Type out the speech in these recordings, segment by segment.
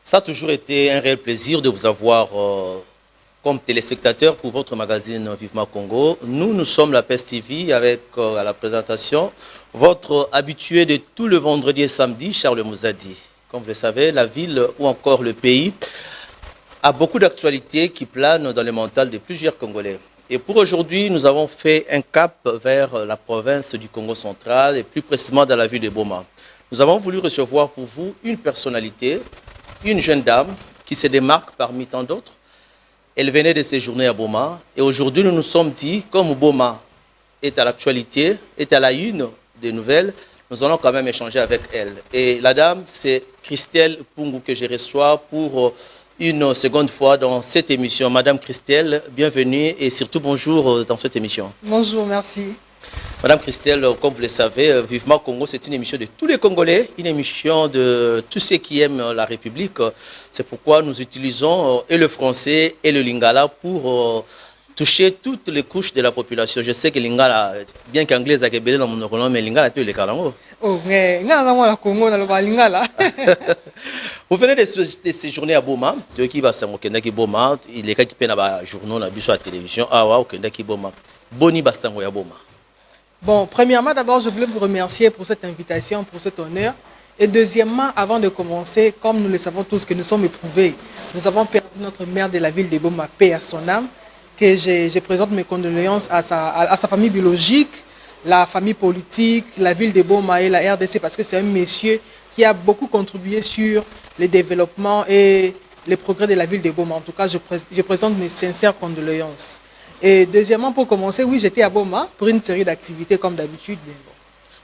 Ça a toujours été un réel plaisir de vous avoir comme téléspectateur pour votre magazine Vivement Congo. Nous sommes la PES TV avec à la présentation votre habitué de tout le vendredi et samedi, Charles Mouzadi. Comme vous le savez, la ville ou encore le pays a beaucoup d'actualités qui planent dans le mental de plusieurs Congolais. Et pour aujourd'hui, nous avons fait un cap vers la province du Congo central et plus précisément dans la ville de Boma. Nous avons voulu recevoir pour vous une personnalité, une jeune dame qui se démarque parmi tant d'autres. Elle venait de séjourner à Boma et aujourd'hui nous nous sommes dit, comme Boma est à l'actualité, est à la une des nouvelles, nous allons quand même échanger avec elle. Et la dame, c'est Christelle Pungu que je reçois pour une seconde fois dans cette émission. Madame Christelle, bienvenue et surtout bonjour dans cette émission. Bonjour, merci. Madame Christelle, comme vous le savez, Vivement Congo, c'est une émission de tous les Congolais, une émission de tous ceux qui aiment la République. C'est pourquoi nous utilisons et le français et le lingala pour toucher toutes les couches de la population. Je sais que lingala, bien qu'anglais a gebelé dans mon nom, mais lingala est le kalango. Oh, mais la Congo, le lingala. Vous venez de séjourner à Boma, qui va s'engager Boma, il est qui peine à journaux, à la télévision, ah ouais, ok, Boma. Boni basango ya Boma. Bon, premièrement, d'abord, je voulais vous remercier pour cette invitation, pour cet honneur. Et deuxièmement, avant de commencer, comme nous le savons tous que nous sommes éprouvés, nous avons perdu notre maire de la ville de Boma, paix à son âme, que je présente mes condoléances à sa famille biologique, la famille politique, la ville de Boma et la RDC, parce que c'est un monsieur qui a beaucoup contribué sur le développement et les progrès de la ville de Boma. En tout cas, je présente mes sincères condoléances. Et deuxièmement, pour commencer, oui, j'étais à Boma pour une série d'activités comme d'habitude. Bon.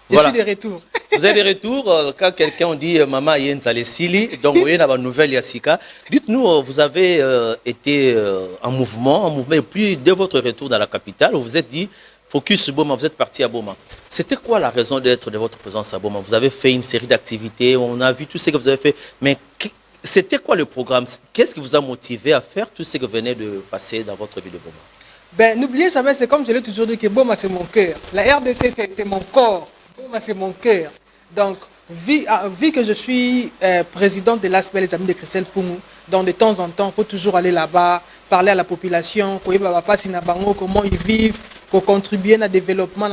Je suis de retour. Vous êtes de retour quand quelqu'un dit « Maman, il y a une sili », donc vous avez une nouvelle Yassika. Dites-nous, vous avez été en mouvement, et puis dès votre retour dans la capitale, vous vous êtes dit « Focus Boma », vous êtes parti à Boma. C'était quoi la raison d'être de votre présence à Boma? Vous avez fait une série d'activités, on a vu tout ce que vous avez fait, mais c'était quoi le programme? Qu'est-ce qui vous a motivé à faire tout ce que vous venez de passer dans votre ville de Boma? Ben, n'oubliez jamais, c'est comme je l'ai toujours dit, que Boma, c'est mon cœur. La RDC, c'est mon corps. Boma, c'est mon cœur. Donc, vu que je suis présidente de l'ASPEL, les amis de Christelle Pungu, donc de temps en temps, il faut toujours aller là-bas, parler à la population, comment ils vivent, pour contribuer au développement.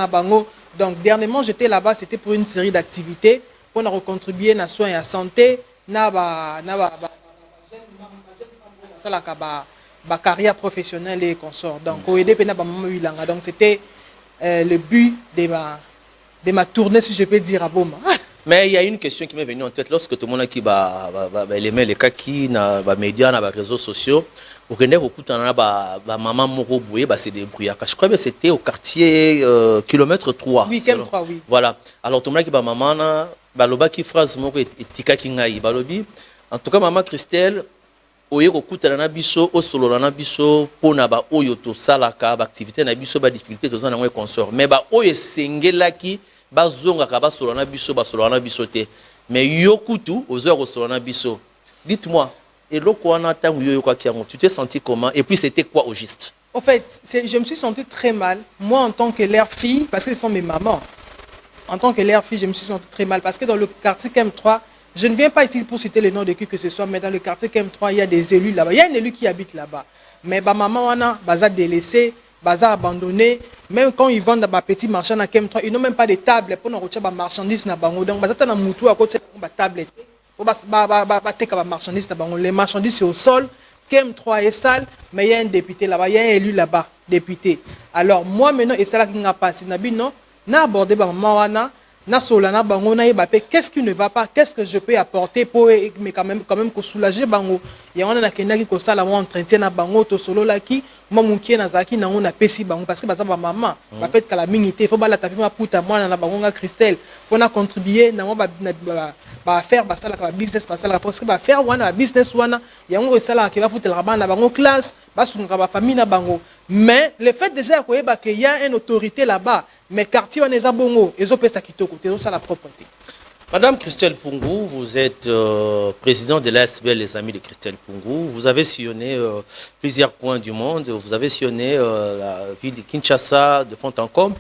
Donc, dernièrement, j'étais là-bas, c'était pour une série d'activités, pour contribuer à soins et à santé, ma carrière professionnelle et consorts. Donc, c'était le but de ma tournée, si je peux dire, à Boma. Mais il y a une question qui m'est venue en tête. Lorsque tout le monde qui aimait les cas qui dans les médias, dans les réseaux sociaux, vous connaissez beaucoup de maman Moroboué, c'est des brouillards. Je crois que c'était au quartier kilomètre 3. Oui, kilomètre 3, oui. Voilà. Alors, tout le monde qui maman, baloba qui phrase moko et tika ki ngai balobi. En tout cas, maman Christelle, oye kokutana na biso osolola na biso pona ba oyo to salaka ba activité na biso ba difficulté to zana ngwe consort mais ba oyo sengelaki ba zonga ka ba solola na biso te mais yokutu ozo ko solola na biso. Dites-moi, et loko wana tangu yo kwa kiango, tu t'es senti comment et puis c'était quoi au juste? En fait, je me suis senti très mal, moi en tant que leur fille, parce que ce sont mes mamans. En tant que leur fille, je me suis senti très mal parce que dans le quartier KM3, je ne viens pas ici pour citer le nom de qui que ce soit, mais dans le quartier KM3, il y a des élus là-bas. Il y a un élu qui habite là-bas. Mais ma maman, on a baza délaissé, baza abandonné. Même quand ils vendent ma petite marchand à KM3, ils n'ont même pas de table pour nous retirer des marchandises. Donc, baza tana moutou à côté de la table. Les marchandises c'est au sol. KM3 est sale, mais il y a un député là-bas, il y a un élu là-bas, député. Alors, moi maintenant, et c'est là qui n'a pas passé. Non, n'a abordé ma maman. Qu'est-ce qui ne va pas, qu'est-ce que je peux apporter pour mais quand même soulager bango. Il y en a qui ko sala mo entretien na bango to solo la ki mo mukie na zaki na on a pesi bango parce que baza ba maman ba fait que la minité faut ba la taper ma puta moi na bango nga Christelle faut na contribuer na mo ba faire ba sala ka business ba sala parce que ba faire wana business wana ya ngo sala ki va foutre la bande na bango classe ba sunga ba famille na bango. Mais le fait déjà qu'il y a une autorité là-bas, mais quartier wana eza bongo ezo pesa kitoko te ça la propreté. Madame Christelle Pungu, vous êtes présidente de l'ASBL, les amis de Christelle Pungu. Vous avez sillonné plusieurs coins du monde. Vous avez sillonné la ville de Kinshasa, de fond en comble.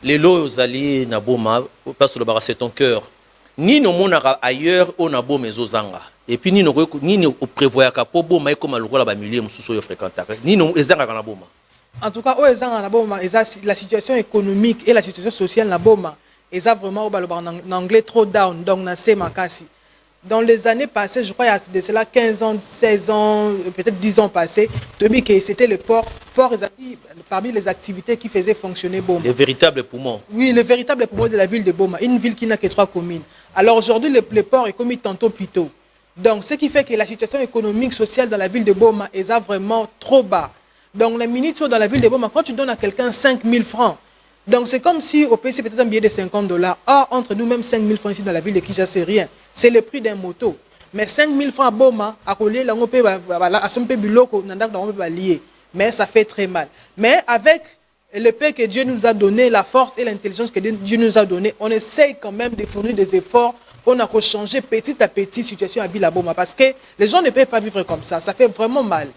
Les lots aux alliés Naboma, parce que le bar c'est ton cœur. Ni no monara ailleurs, on a beau mais aux zanga. Et puis ni no prévoyait qu'à po boma comme le roi la milieu mususu yo fréquenta. Ni no ezanga kana boma. En tout cas, la situation économique et la situation sociale na boma, ils ont vraiment en anglais trop down, donc na se makasi. Dans les années passées, je crois il y a de cela 15 ans, 16 ans, peut-être 10 ans passés, c'était le port parmi les activités qui faisaient fonctionner Boma. Les véritables poumons. Oui, le véritable poumon de la ville de Boma, une ville qui n'a que 3 communes. Alors aujourd'hui, le port est commis tantôt plus tôt. Donc, ce qui fait que la situation économique, sociale dans la ville de Boma est vraiment trop bas. Donc, les minutes sont dans la ville de Boma. Quand tu donnes à quelqu'un 5 000 francs, donc c'est comme si au pays, c'est peut-être un billet de 50 $. Or, entre nous-mêmes, 5 000 francs ici dans la ville de Kinshasa, c'est rien. C'est le prix d'un moto. Mais 5 000 francs à Boma, à coller, là, on peut lier. Mais ça fait très mal. Mais avec le paix que Dieu nous a donné, la force et l'intelligence que Dieu nous a donné, on essaye quand même de fournir des efforts pour changer petit à petit la situation à Villa Boma. Parce que les gens ne peuvent pas vivre comme ça. Ça fait vraiment mal.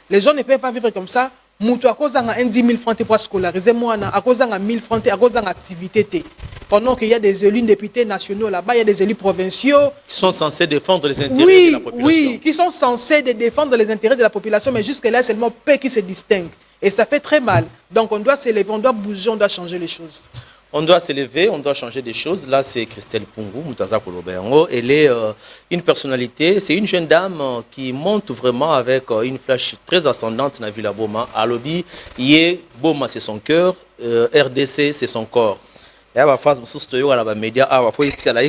Les gens ne peuvent pas vivre comme ça. Moutou à cause d'un 10 000 francs pour scolariser moi, à cause d'un 1000 francs, à cause d'une activité. Pendant qu'il y a des élus députés nationaux là-bas, il y a des élus provinciaux qui sont censés défendre les intérêts de la population. Oui, qui sont censés défendre les intérêts de la population, mais jusque-là, c'est seulement paix qui se distingue. Et ça fait très mal. Donc on doit s'élever, on doit bouger, on doit changer les choses. On doit s'élever, on doit changer des choses. Là, c'est Christelle Pungu, Moutaza Kolobengo. Elle est une personnalité, c'est une jeune dame qui monte vraiment avec une flèche très ascendante dans la ville à Boma. À Lobi, Boma, c'est son cœur, RDC, c'est son corps. Il y a des médias,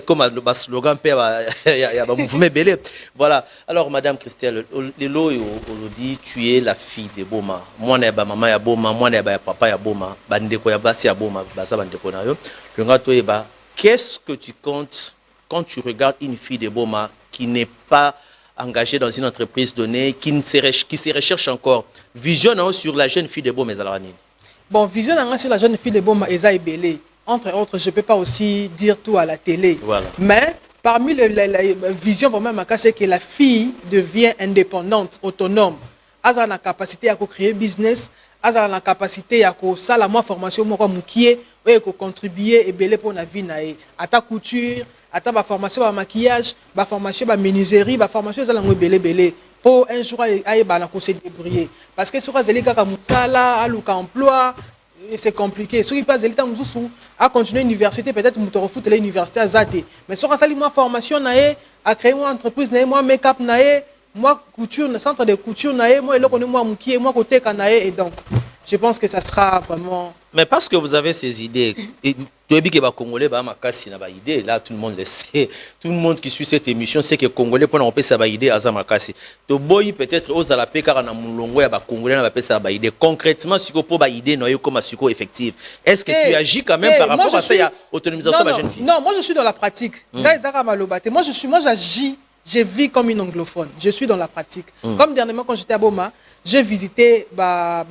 comme le slogan, il y a un mouvement belé. Voilà. Alors, Madame Christelle, tu es la fille de Boma. Moi, je suis maman de Boma, moi, je suis papa de Boma, je suis Boma. Qu'est-ce que tu comptes quand tu regardes une fille de Boma qui n'est pas engagée dans une entreprise donnée, qui se recherche encore? Vision sur la jeune fille de Boma. Bon, vision sur la jeune fille de Boma, est belé. Entre autres, je ne peux pas aussi dire tout à la télé. Voilà. Mais parmi les visions, c'est que la fille devient indépendante, autonome. Elle a la capacité à créer business, elle a la capacité à faire la formation, à contribuer et pour la vie. À ta couture, à ta formation à maquillage, à formation à menuiserie, à formation à pour un jour se débrouiller. Parce que sur les cas comme ça, à l'emploi, c'est compliqué. Ceux qui passent le temps à continuer l'université, peut-être que vous foutez l'université à Zate. Mais sur la formation, à créer une entreprise, moi, make-up, moi, couture, le centre de couture, moi, moi, côté et donc, je pense que ça sera vraiment. Mais parce que vous avez ces idées, là, tout le monde le sait, tout le monde qui suit cette émission sait que les Congolais, pour nous ça idée à Zamakasi. To boy peut-être aux à la paix car on a moulongo ya ba Congolais na ça idée. Concrètement, si pour ba idée noyau comme suko effective. Est-ce que tu agis quand même par rapport à ça, à autonomisation de la jeune fille? Non, moi je suis dans la pratique. Moi j'agis. Je vis comme une anglophone. Je suis dans la pratique. Comme dernièrement, quand j'étais à Boma, j'ai visité un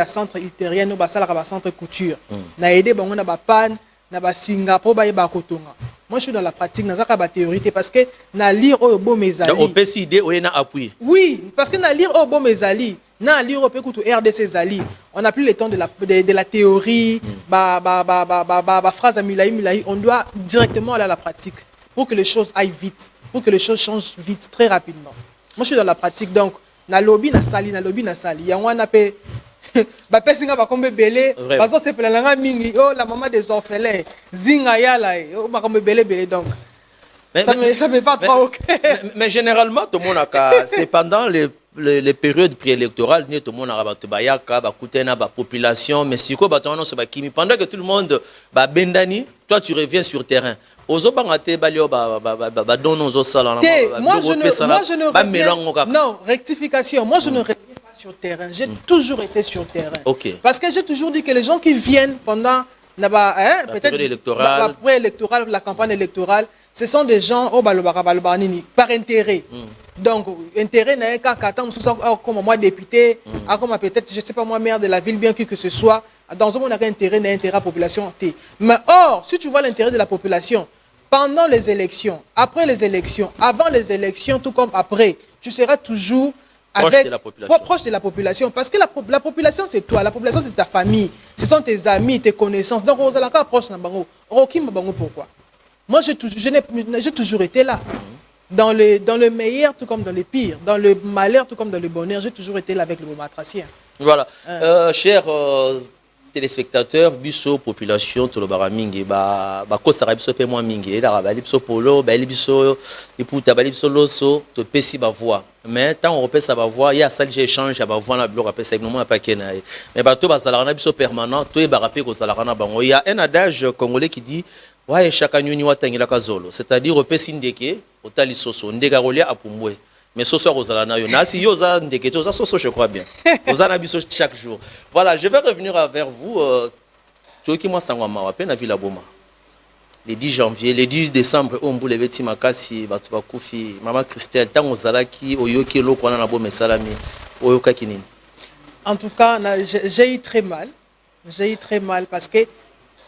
centre ultérien, un centre couture. J'ai aidé à pan, à Singapour, à Kotonga. Moi, je suis dans la pratique, dans la théorie, parce que na lire au bon mes alliés. On peut s'aider ou na appui. Oui, parce que na lire au bon mes alliés, na lire au peut RDC alliés. On n'a plus le temps de la théorie, phrase à Milaï. On doit directement aller à la pratique pour que les choses aillent vite. Pour que les choses changent vite, très rapidement. Moi, je suis dans la pratique, donc, na lobby, na sali. Il y a un appel. La maman des orphelins. Zinga yala. Donc, ça me va trop au cœur. Mais généralement, tout le monde a. C'est pendant les périodes préélectorales, tout le monde a la population, mais si quoi, pendant que tout le monde bendani, toi tu reviens sur terrain. Non, rectification. Moi, je ne reviens pas sur terrain. J'ai toujours été sur terrain. Parce que j'ai toujours dit que les gens qui viennent pendant peut-être la campagne électorale, ce sont des gens par intérêt. Donc, intérêt n'est qu'à comme moi député, comme peut-être, je ne sais pas moi, maire de la ville, bien que ce soit, dans un monde, intérêt n'est intérêt à la population. Mais or, si tu vois l'intérêt de la population, pendant les élections, après les élections, avant les élections, tout comme après, tu seras toujours proche de la population. Parce que la population, c'est toi. La population, c'est ta famille. Ce sont tes amis, tes connaissances. Donc, on s'est proche de la pourquoi? Moi, j'ai toujours été là. Dans le meilleur, tout comme dans le pire. Dans le malheur, tout comme dans le bonheur. J'ai toujours été là avec le Bomatracien. Voilà. Chers téléspectateurs, biso population, tout le baramingi, kosara biso pe moi mingi, la rabali biso polo, biso iputa biso loso, to pesi ba voix. Mais tant on repère ça ba voix, il y a ça que j'échange, ba voix na bloc après ça non pas kenaï. Mais bato ba salarana biso permanent, to e ba rapé ko salarana bango. Il y a un adage congolais qui dit ouais chaka nyuni watangila kazolo, c'est-à-dire repesi ndeke, otali soso, ndeka rolia apumbwe. Mais ce soir, aux Alanaïona, si vous avez des questions, je crois bien. Vous en avez chaque jour. Voilà, je vais revenir vers vous. Tu vois qui moi, à peine à Villa Boma. Le 10 janvier, le 10 décembre, on boule les Makasi, Batouakoufi, Maman Christelle, tant aux Alaki, Oyoki, Lokwana, Nabo, Salami, Oyoka Kinin. En tout cas, j'ai eu très mal. J'ai eu très mal parce que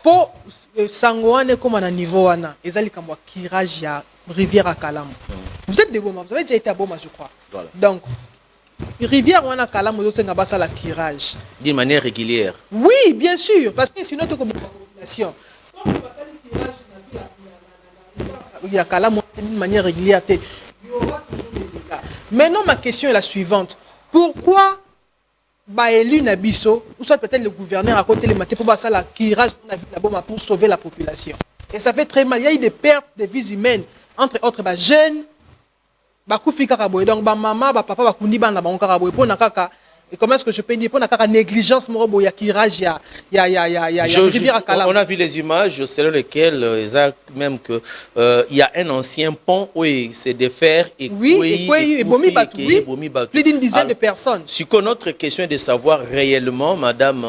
pour Sangouane, comme on a niveau, ils ont dit kirage ya rivière à Kalam. Vous êtes de Boma, vous avez déjà été à Boma, je crois. Voilà. Donc, rivière à Kalam, vous avez fait la kirage. D'une manière régulière. Oui, bien sûr, parce que sinon, tu as une population. Quand on passe le kirage, il y a Kalam d'une manière régulière, il y aura toujours des dégâts. Maintenant, ma question est la suivante. Pourquoi Baélu Nabiso, ou soit peut-être le gouverneur à côté de maté pour passer la kirage pour sauver la population? Et ça fait très mal. Il y a eu des pertes de vies humaines, entre autres, jeunes, donc maman, papa, et comment est-ce que je peux dire pour la négligence, il y a kirage, il y a on a vu les images selon lesquelles même que il y a un ancien pont où c'est de fer et oui, plus d'une dizaine de personnes. Ce que notre question est de savoir réellement, Madame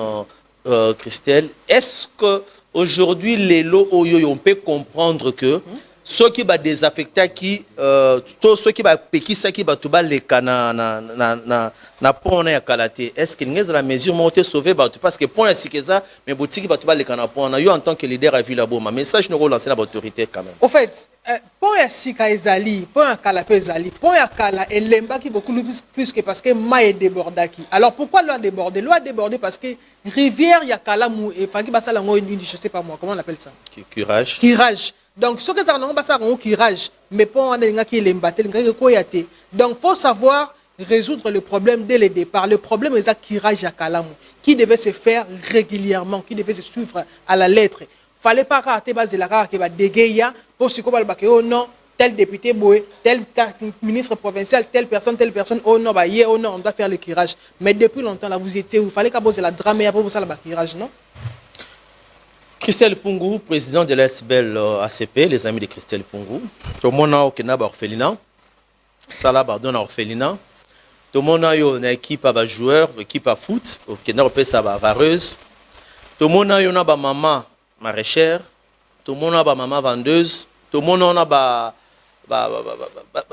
Christelle, est-ce que aujourd'hui les lots on peut comprendre que ceux qui va désaffecter qui ceux qui va péquer ça qui va tout bas les cana na pont na kalaté, est-ce qu'il y a la mesure monter sauver parce que pont c'est que ça mais boutique va tout bas les cana pont na yo en tant que leader à Villa Boma message nous relancer la autorité quand même. Au fait pont ya sika ezali pont ya kalapé ezali pont ya kala et lemba qui beaucoup plus que parce que ma est débordaki. Alors pourquoi l'eau a débordé parce que rivière ya kala mou et fangi basa la je sais pas moi comment on appelle ça curage. Donc, ce que ça n'a pas un curage, mais pour un qui est donc, il faut savoir résoudre le problème dès le départ. Le problème est le curage à Kalamou, qui devait se faire régulièrement, qui devait se suivre à la lettre. Il ne fallait pas rater la carte qui va dégayer pour ce qu'on va oh non, tel député, tel ministre provincial, telle personne, oh non, oh non, on doit faire le curage. Mais depuis longtemps, là, vous étiez où? Il fallait que la drame pour vous faire le curage, non? Christelle Pungou, président de l'SBL ACP, les amis de Christelle Pungou. Tout le monde a un orphelinat. Salah Bardon a orphelinat. Tout le monde a une équipe à joueurs, une équipe à foot. Qui n'a pas ça vareuse. Tout le monde a une maman maraîchère. Tout le monde a une maman vendeuse. Tout le monde a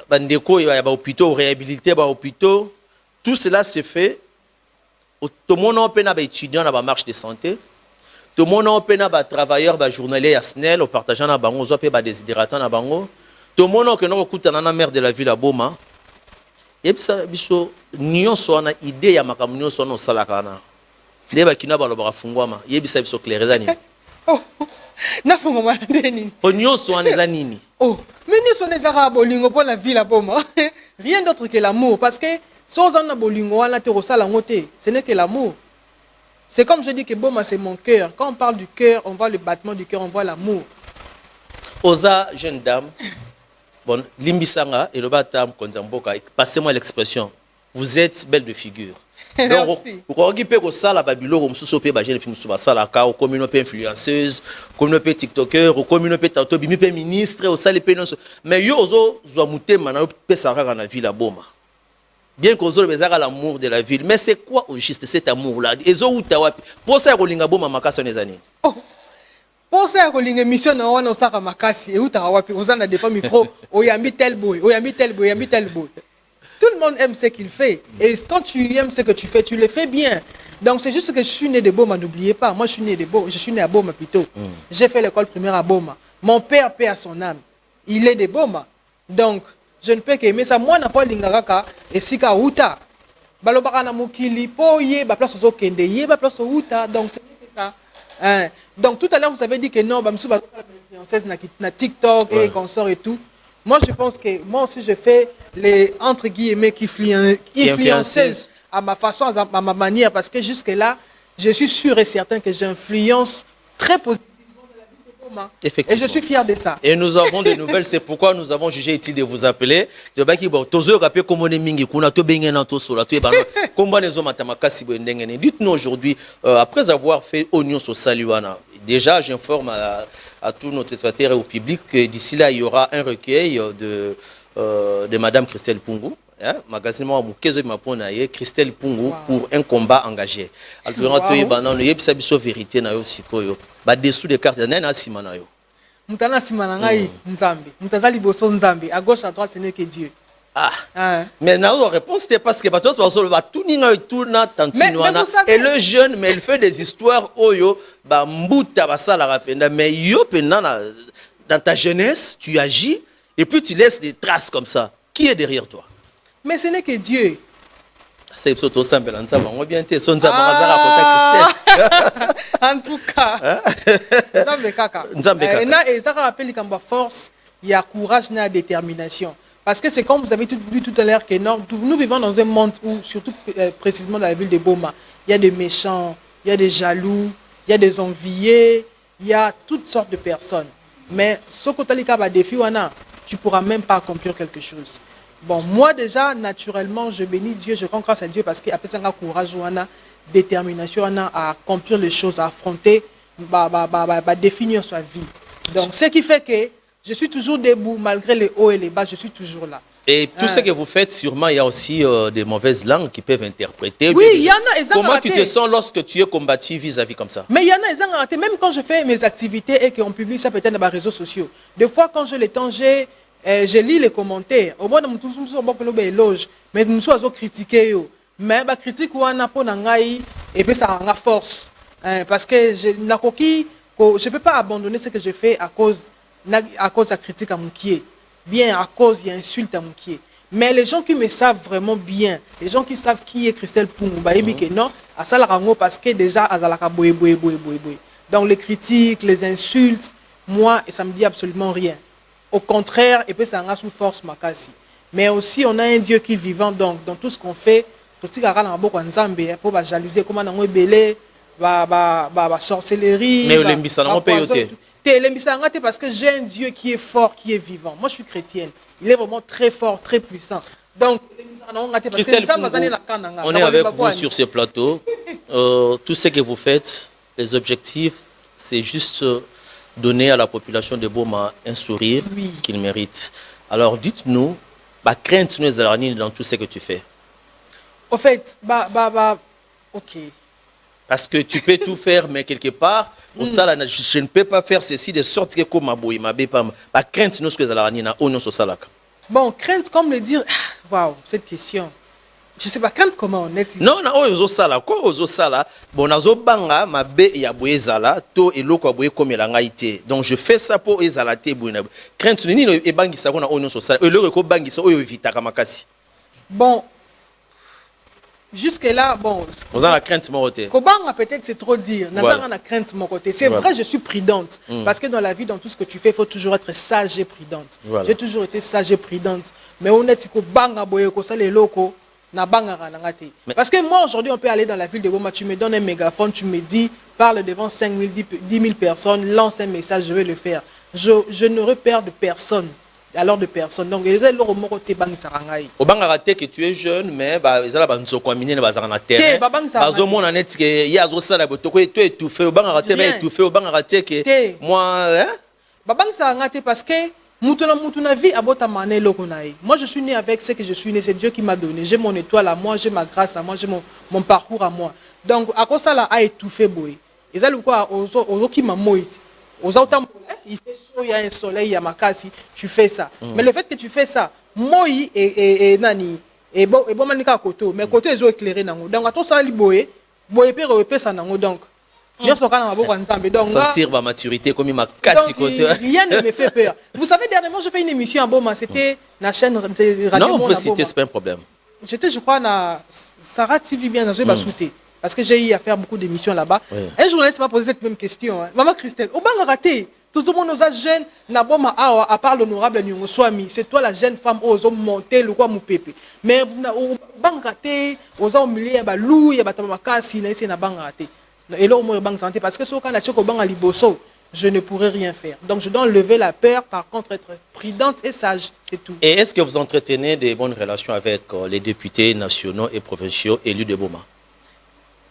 un déco, il y a des hôpitaux, réhabilité, des hôpitaux. Tout cela se fait. Tout le monde a un étudiant dans la marche de santé. Tout le monde a un travailleur, un journalier à SNEL, au partageant na bango, un désidératant na bango. Tout le monde a un maire de la ville à Boma. Et puis ça, nous avons une idée ya makamunyo so no salakana. Ndeba kina ba lobara fungwama. Yebisa biso claireza nini. Oh. Na fungwama ndeni. Po nyonso aneza nini. Oh, mais nous sommes les arabes bolingo pour la ville à Boma. Rien d'autre que l'amour parce que si on a bolingo on a te rosala ngote, ce n'est que l'amour. C'est comme je dis que Boma, c'est mon cœur. Quand on parle du cœur, on voit le battement du cœur, on voit l'amour. Oza, jeune dame, bon, Limbisanga et le batam Konzamboka, passez-moi l'expression. Vous êtes belle de figure. Merci. Vous croyez que ça, la Babylone, comme sous pe bagé, film sous ça, la kao, communauté influenceuse, communauté tiktoker, communauté tantôt, bimipé ministre, au salé pénon. Mais yo ozo, zoamouté, maintenant, pe sara dans la ville à Boma. Bien qu'on ait l'amour de la ville, mais c'est quoi au juste cet amour-là? Pour ça, on a beau makasi les années. Pour ça, on a une mission on a ça makasi et où t'as wapi? On a des fois micro, oyambi tel boy, oyambi tel boy, oyambi tel boy. Tout le monde aime ce qu'il fait et quand tu aimes ce que tu fais, tu le fais bien. Donc c'est juste que je suis né de Boma, n'oubliez pas. Moi, je suis né à Boma plutôt. J'ai fait l'école primaire à Boma. Mon père paie à son âme. Il est de Boma, donc. Je ne peux qu'aimer ça. Moi, je n'ai pas et si ka uta. Balobaka na mukili po ye ba place au kende ye ba place au uta. Donc c'est ça. Donc tout à l'heure vous avez dit que non, ba msu ba influenceuse na TikTok et consort et tout. Moi, je pense que moi aussi, je fais les, entre guillemets, influenceuses à ma façon, à ma manière, parce que jusque-là, je suis sûr et certain que j'influence très positivement dans la vie de Boma. Et je suis fier de ça. Et nous avons des nouvelles, c'est pourquoi nous avons jugé utile de vous appeler. Dites-nous aujourd'hui, après avoir fait Oignon sur Saliwana, déjà j'informe à tous nos téléspectateurs et au public que d'ici là, il y aura un recueil de Madame Christelle Pungu. Magazine Christelle Pungu pour un combat engagé. Alors, vérité dessous des cartes, Mutana simana ngai Nzambe. Mutazali boso Nzambe. À gauche, à droite, ce n'est que Dieu. Mais la réponse c'était parce que et le jeune, mais il fait des histoires oyo mais yo dans ta jeunesse, tu agis et puis tu laisses des traces comme ça. Qui est derrière toi? Mais ce n'est que Dieu. C'est surtout simple, en tout cas, force, il y a courage, il y a détermination. Parce que c'est comme vous avez vu tout à l'heure que nous vivons dans un monde où, surtout précisément dans la ville de Boma, il y a des méchants, il y a des jaloux, il y a des enviés, il y a toutes sortes de personnes. Mais ce que tu as défi, tu ne pourras même pas accomplir quelque chose. Bon, moi déjà, naturellement, je bénis Dieu, je rends grâce à Dieu parce qu'il a un courage, détermination à accomplir les choses, à affronter, définir sa vie. Donc, ce qui fait que je suis toujours debout, malgré les hauts et les bas, je suis toujours là. Et tout ce que vous faites, sûrement, il y a aussi des mauvaises langues qui peuvent interpréter. Oui, il y en a. Comment tu te sens lorsque tu es combattu vis-à-vis comme ça? Mais il y en a, ils ont raté. Même quand je fais mes activités et qu'on publie ça peut-être dans les réseaux sociaux. Des fois, quand je les tends, je lis les commentaires. Au moins, je suis beaucoup éloge, mais je suis critiqué. Mais la critique, et puis ça a force. Parce que je ne peux pas abandonner ce que je fais à cause de la critique à mon pied. Bien, à cause il y a insulte à mon pied. Mais les gens qui me savent vraiment bien, les gens qui savent qui est Christelle Pungu, non, à ça la parce que déjà, à zalaka boye. Donc les critiques, les insultes, moi, ça me dit absolument rien. Au contraire, et puis ça a sous force makasi. Mais aussi, on a un Dieu qui est vivant, donc dans tout ce qu'on fait, pour la jalousie, comment on est belé, sorcellerie. Mais on peut parce que j'ai un Dieu qui est fort, qui est vivant. Moi, je suis chrétienne. Il est vraiment très fort, très puissant. Donc, Christelle Pungu, on est avec vous sur ce plateau. Tout ce que vous faites, les objectifs, c'est juste donner à la population de Boma un sourire qu'il mérite. Alors, dites-nous, crainte dans tout ce que tu fais. Au fait, ok. Parce que tu peux tout faire, mais quelque part, je ne peux pas faire ceci de sorte que comme ma crainte nous bon, crainte comme le dire, waouh, cette question. Je sais pas crainte comment on est. Non, bon banga ma be ya boezala to eloko boye comme la été. Donc je fais ça pour ezalate bouna. Crainte ni e bangisa ko na onyo so sala. Eloko ko bangisa oyo vitaka makasi. Bon, jusque là, bon. Vous avez la crainte mon côté. Kobanga peut-être c'est trop dire. Nazara na crainte mon côté. C'est vrai, je suis prudente parce que dans la vie, dans tout ce que tu fais, il faut toujours être sage et prudente. J'ai toujours été sage et prudente. Mais on est ko banga boye ko sala eloko. Parce que moi, aujourd'hui, on peut aller dans la ville de Boma, tu me donnes un mégaphone, tu me dis, parle devant 5 000, 10 000 personnes, lance un message, je vais le faire. Je ne repère de personne. Alors de personne. Donc, il y a le mot côté bang sarangai. Au bang raté que tu es jeune, mais ils ont la banso combiner les bazar na terre. Bazo mon anet que il y a zo sala botoko et tu étouffé au bang raté ba étouffé au bang raté que moi hein. Bang sarangate parce que Mutuna vie abota mané lokonaï. Moi je suis né avec ce que je suis né, c'est Dieu qui m'a donné. J'ai mon étoile à moi, j'ai ma grâce à moi, j'ai mon parcours à moi. Donc à cause ça là a étouffé boy. Et ça le quoi aux qui m'a moïte. Aux autant il fait chaud, il y a un soleil, il y a ma casse, tu fais ça. Mais le fait que tu fais ça, moi et nani et bon manika koto, mais koto ils ont éclairé nango. Donc à tout ça li boy pe ça nango donc. Sentir ma maturité comme ma casse côté. Rien ne me fait peur. Vous savez, dernièrement, je fais une émission à Boma. C'était la chaîne radio. Non, on peut citer, c'est pas un problème. J'étais, je crois, à Sarah TV bien dans ce Basouté. Parce que j'ai eu à faire beaucoup d'émissions là-bas. Un journaliste m'a posé cette même question. Maman Christelle, au bang raté. Tout le monde nous jeune, Naboma à part l'honorable Nyongo Swami, c'est toi la jeune femme aux hommes montés, le quoi mon pépé. Mais vous n'avez pas raté, aux hommes milieu, bah loup, y a batamaka, si n'a pas raté. Et là, au moins, banque santé, parce que si on a choco bang à liboso, je ne pourrais rien faire. Donc, je dois enlever la peur, par contre, être prudente et sage, c'est tout. Et est-ce que vous entretenez des bonnes relations avec les députés nationaux et provinciaux élus de Boma?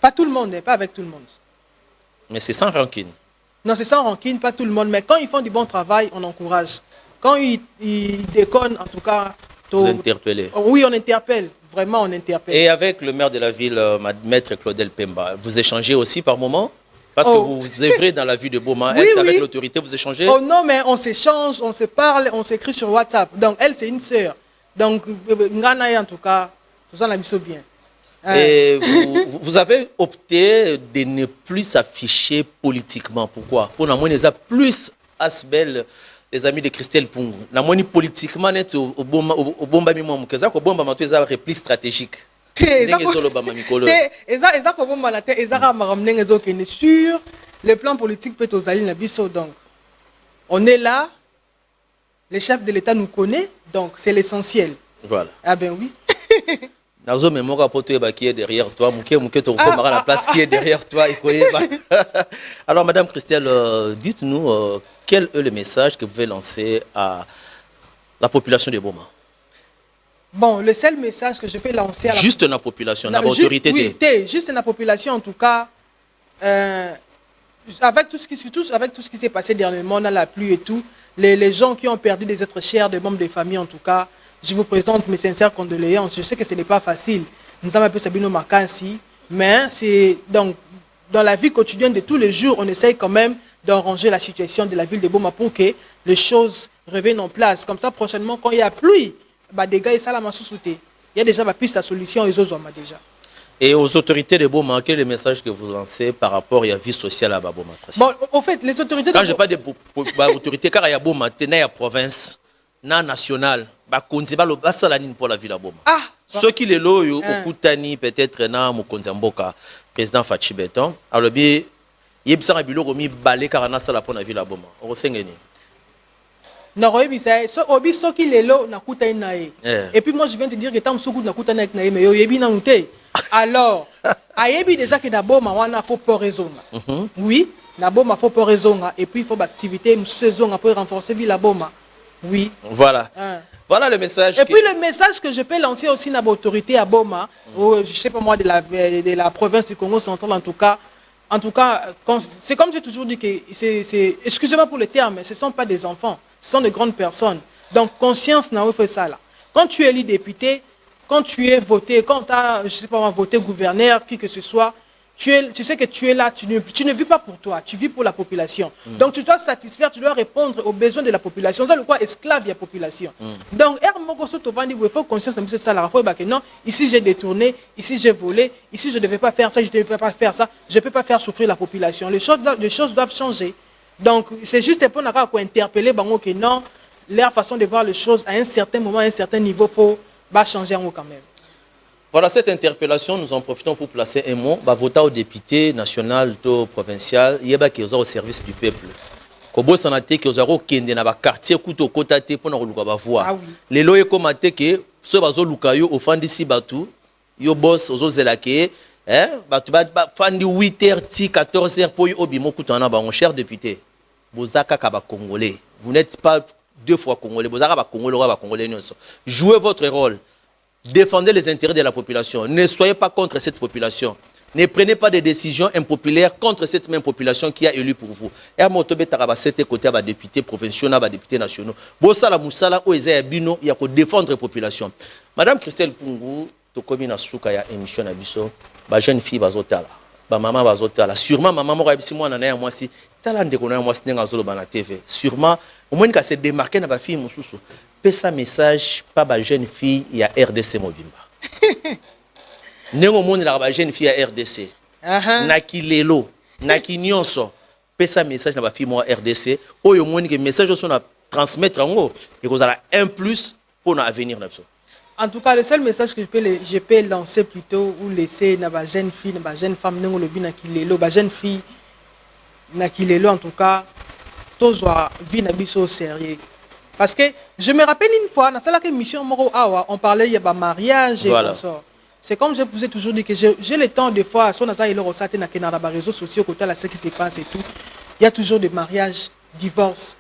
Pas tout le monde, pas avec tout le monde. Mais c'est sans rancune. Non, c'est sans rancune, pas tout le monde. Mais quand ils font du bon travail, on encourage. Quand ils déconnent, en tout cas... Vous interpellez? Oui, on interpelle. Vraiment, on interpelle. Et avec le maire de la ville, Maître Claudel Pemba, vous échangez aussi par moment? Parce que vous œuvrez dans la ville de Boma. Oui, est-ce qu'avec oui. l'autorité, vous échangez? Oh non, mais on s'échange, on se parle, on s'écrit sur WhatsApp. Donc, elle, c'est une sœur. Donc, Ngana, en tout cas, tout ça, on a mis ça bien. Et vous avez opté de ne plus s'afficher politiquement. Pourquoi? Pour nous, les a plus asbel, les amis de Christelle Pungu. Nous, politiquement, au bomba mimom, que ça, au bomba matou, ça repli stratégique. Sur le plan politique, peut aux alliés Nabiso. Donc, on est là, le chef de l'État nous connaît, donc c'est l'essentiel. Voilà. Ah ben oui. Nazo mémoire pour toi qui est derrière toi, mouké ton la place qui est derrière toi. Alors Madame Christelle, dites-nous quel est le message que vous pouvez lancer à la population de Boma? Bon, le seul message que je peux lancer à la juste la population, la autorité. Oui, juste la population en tout cas. Avec tout ce qui s'est passé dernièrement, dans la pluie et tout, les gens qui ont perdu des êtres chers, des membres de famille en tout cas, je vous présente mes sincères condoléances. Je sais que ce n'est pas facile. Nous avons un peu Sabino Makansi, mais c'est donc dans la vie quotidienne de tous les jours, on essaye quand même d'arranger la situation de la ville de Boma pour que les choses reviennent en place. Comme ça, prochainement, quand il y a pluie, bah, des gars, il y a déjà ma piste à solution, ils ont déjà. Et aux autorités de Boma, quel est le message que vous lancez par rapport à la vie sociale à Boma? Bon, au fait, les autorités... Quand je parle d'autorité, car il y a Boma, il y a province, nationale, pour la ville à Boma. Ah! Ceux qui les loient au Koutani, peut-être, na Mokonzamboka, président Fachi Beton, alors bien, il y a un bilot qui balé car on a ça pour la ville à Boma. On sait que non, ceux qui les loient na Koutani. Et puis moi, je viens te dire que tant que na Koutani na mais yebi na nouté. Alors, ayebi déjà que d'abord ma faut pas raison. Oui, d'abord ma faut pas raison et puis il faut activité saison pour renforcer ville à Boma. Oui. Voilà. Voilà le message. Et puis le message que je peux lancer aussi à l'autorité à Boma, ou je sais pas moi de la province du Congo central en tout cas, c'est comme j'ai toujours dit que c'est excusez-moi pour le terme, mais ce ne sont pas des enfants, ce sont de grandes personnes. Donc conscience n'a pas fait ça là. Quand tu es élu député, quand tu es voté, quand tu as, je sais pas moi, voté gouverneur, qui que ce soit, tu sais que tu es là, tu ne vis pas pour toi, tu vis pour la population. Donc tu dois satisfaire, tu dois répondre aux besoins de la population. C'est le quoi esclave de la population. Donc, il faut conscience de M. Salah. Il faut que non, ici j'ai détourné, ici j'ai volé, ici je ne devais pas faire ça, je ne devais pas faire ça, je ne peux pas faire souffrir la population. Les choses doivent changer. Donc, c'est juste pour interpeller que non, leur façon de voir les choses à un certain moment, à un certain niveau, il faut changer quand même. Voilà, cette interpellation, nous en profitons pour placer un mot. Voter au député national, au provincial, il y a qui au service du peuple. Kobo sanate qui au kende na ba quartier kuto kota te pour na luka ba voix. Les lois comme que ceux bazo lukayo ofandisi batu, yo boss ozo zelake, batu ba fandi 8h 14h pour yo bimo kutana ba mon cher député. Bozaka ka ba congolais. Vous n'êtes pas deux fois congolais, bozaka ba congolais ba congolais nyonso. Jouez votre rôle. Défendez les intérêts de la population. Ne soyez pas contre cette population. Ne prenez pas de décisions impopulaires contre cette même population qui a élu pour vous. Et à Motobe Tarabasete côté à députés provinciaux, à députés nationaux. Bossala Moussala, Oezaya Bino, il y a pour défendre la population. Madame Christelle Pungu, Tokomi Nasuka, il y a une émission à Bisso, ma jeune fille Bazotala, ma maman Bazotala. Sûrement, ma maman, si moi, on a moi si, talande qu'on a moi si, dans la TV. Sûrement, au moins, qu'elle s'est démarquée dans ma fille Moussoussou. Ça message pas ba jeune fille il y a RDC Mobimba. Nengo monde la jeune fille à RDC. Naki lelo, naki nyonso. Ça message na ba fille moi RDC. Oyo monde que message son à transmettre en haut et qu'on a un plus pour notre avenir là. En tout cas, le seul message que je peux lancer plutôt ou laisser na ba jeune fille, na ba jeune femme nengo le bi naki lelo, ba jeune fille naki lelo en tout cas tous vie nabiso au sérieux. Parce que je me rappelle une fois, dans cette émission, on parlait de mariage et voilà. tout ça. C'est comme je vous ai toujours dit que j'ai le temps des fois, si on a les réseaux sociaux, côté là, ce qui se passe et tout, il y a toujours des mariages, divorce,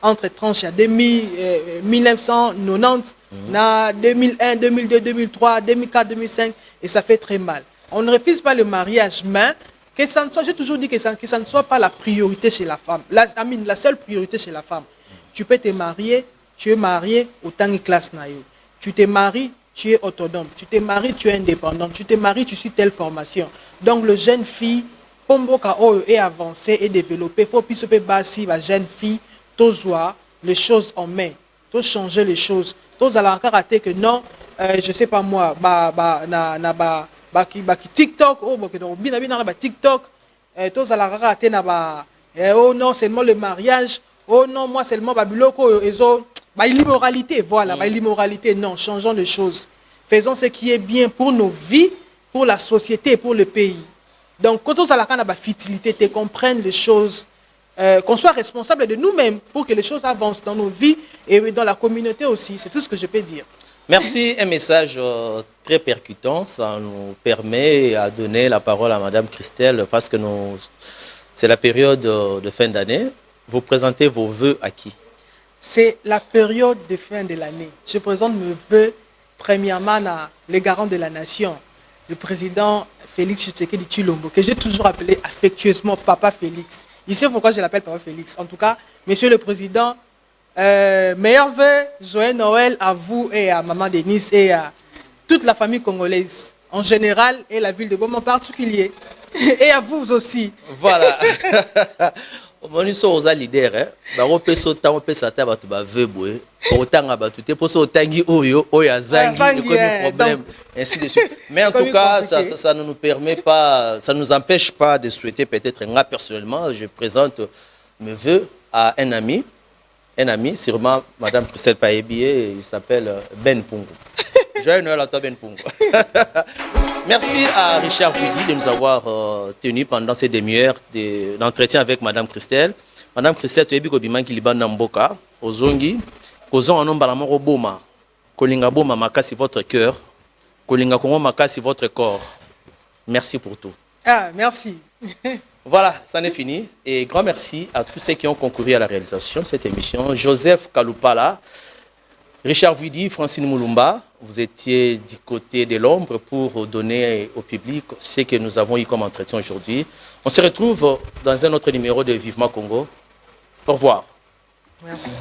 entre tranches à 1990, 2001, 2002, 2003, 2004, 2005, et ça fait très mal. On ne refuse pas le mariage, mais que ça ne soit, j'ai toujours dit que ça ne soit pas la priorité chez la femme, la seule priorité chez la femme. Tu peux te marier, tu es marié autant que classe naïo. Tu te maries, tu es autonome. Tu te maries, tu es indépendant. Tu te maries, tu suis telle formation. Donc, le jeune fille, Pomboka est avancé et développé. Il faut plus se basi la jeune fille, tous voir les choses en main, tous changer les choses. Tous à la karaté que non, je sais pas moi, TikTok, TikTok, tous à la karaté oh non, seulement le mariage. Oh non, moi seulement Babiloko, l'immoralité, voilà, l'immoralité, non, changeons les choses. Faisons ce qui est bien pour nos vies, pour la société et pour le pays. Donc, quand on a la futilité, comprendre les choses, qu'on soit responsable de nous-mêmes pour que les choses avancent dans nos vies et dans la communauté aussi. C'est tout ce que je peux dire. Merci, un message très percutant. Ça nous permet à donner la parole à Madame Christelle parce que c'est la période de fin d'année. Vous présentez vos vœux à qui? C'est la période de fin de l'année. Je présente mes vœux premièrement à les garants de la nation, le président Félix Tshisekedi Tshilombo, que j'ai toujours appelé affectueusement Papa Félix. Il sait pourquoi je l'appelle Papa Félix. En tout cas, Monsieur le Président, meilleurs vœux, joyeux Noël à vous et à Maman Denise et à toute la famille congolaise en général et la ville de Goma en particulier. Et à vous aussi. Voilà. Moniso oza leader hein baro peso tango pesa ta batu ba vebwe otanga batu te poso otangi oyo azangi problème ainsi de suite. Mais en tout cas ça ne nous permet pas, ça nous empêche pas de souhaiter peut-être moi personnellement je présente mes vœux à un ami sûrement Madame Christelle Payebié, il s'appelle Ben Pungu. Joyeux Noël à toi Ben Pungu. Merci à Richard Vidi de nous avoir tenu pendant ces demi-heures d'entretien avec Madame Christelle. Madame Christelle, tu es bien que tu es Mboka, Ozongi, Kozon en nombre de Boma, Kolinga Boma makasi votre cœur, Kolinga Kongo makasi votre corps. Merci pour tout. Ah, merci. Voilà, ça n'est fini. Et grand merci à tous ceux qui ont concouru à la réalisation de cette émission. Joseph Kaloupala, Richard Vidi, Francine Moulumba, vous étiez du côté de l'ombre pour donner au public ce que nous avons eu comme entretien aujourd'hui. On se retrouve dans un autre numéro de Vivement Congo. Au revoir. Merci.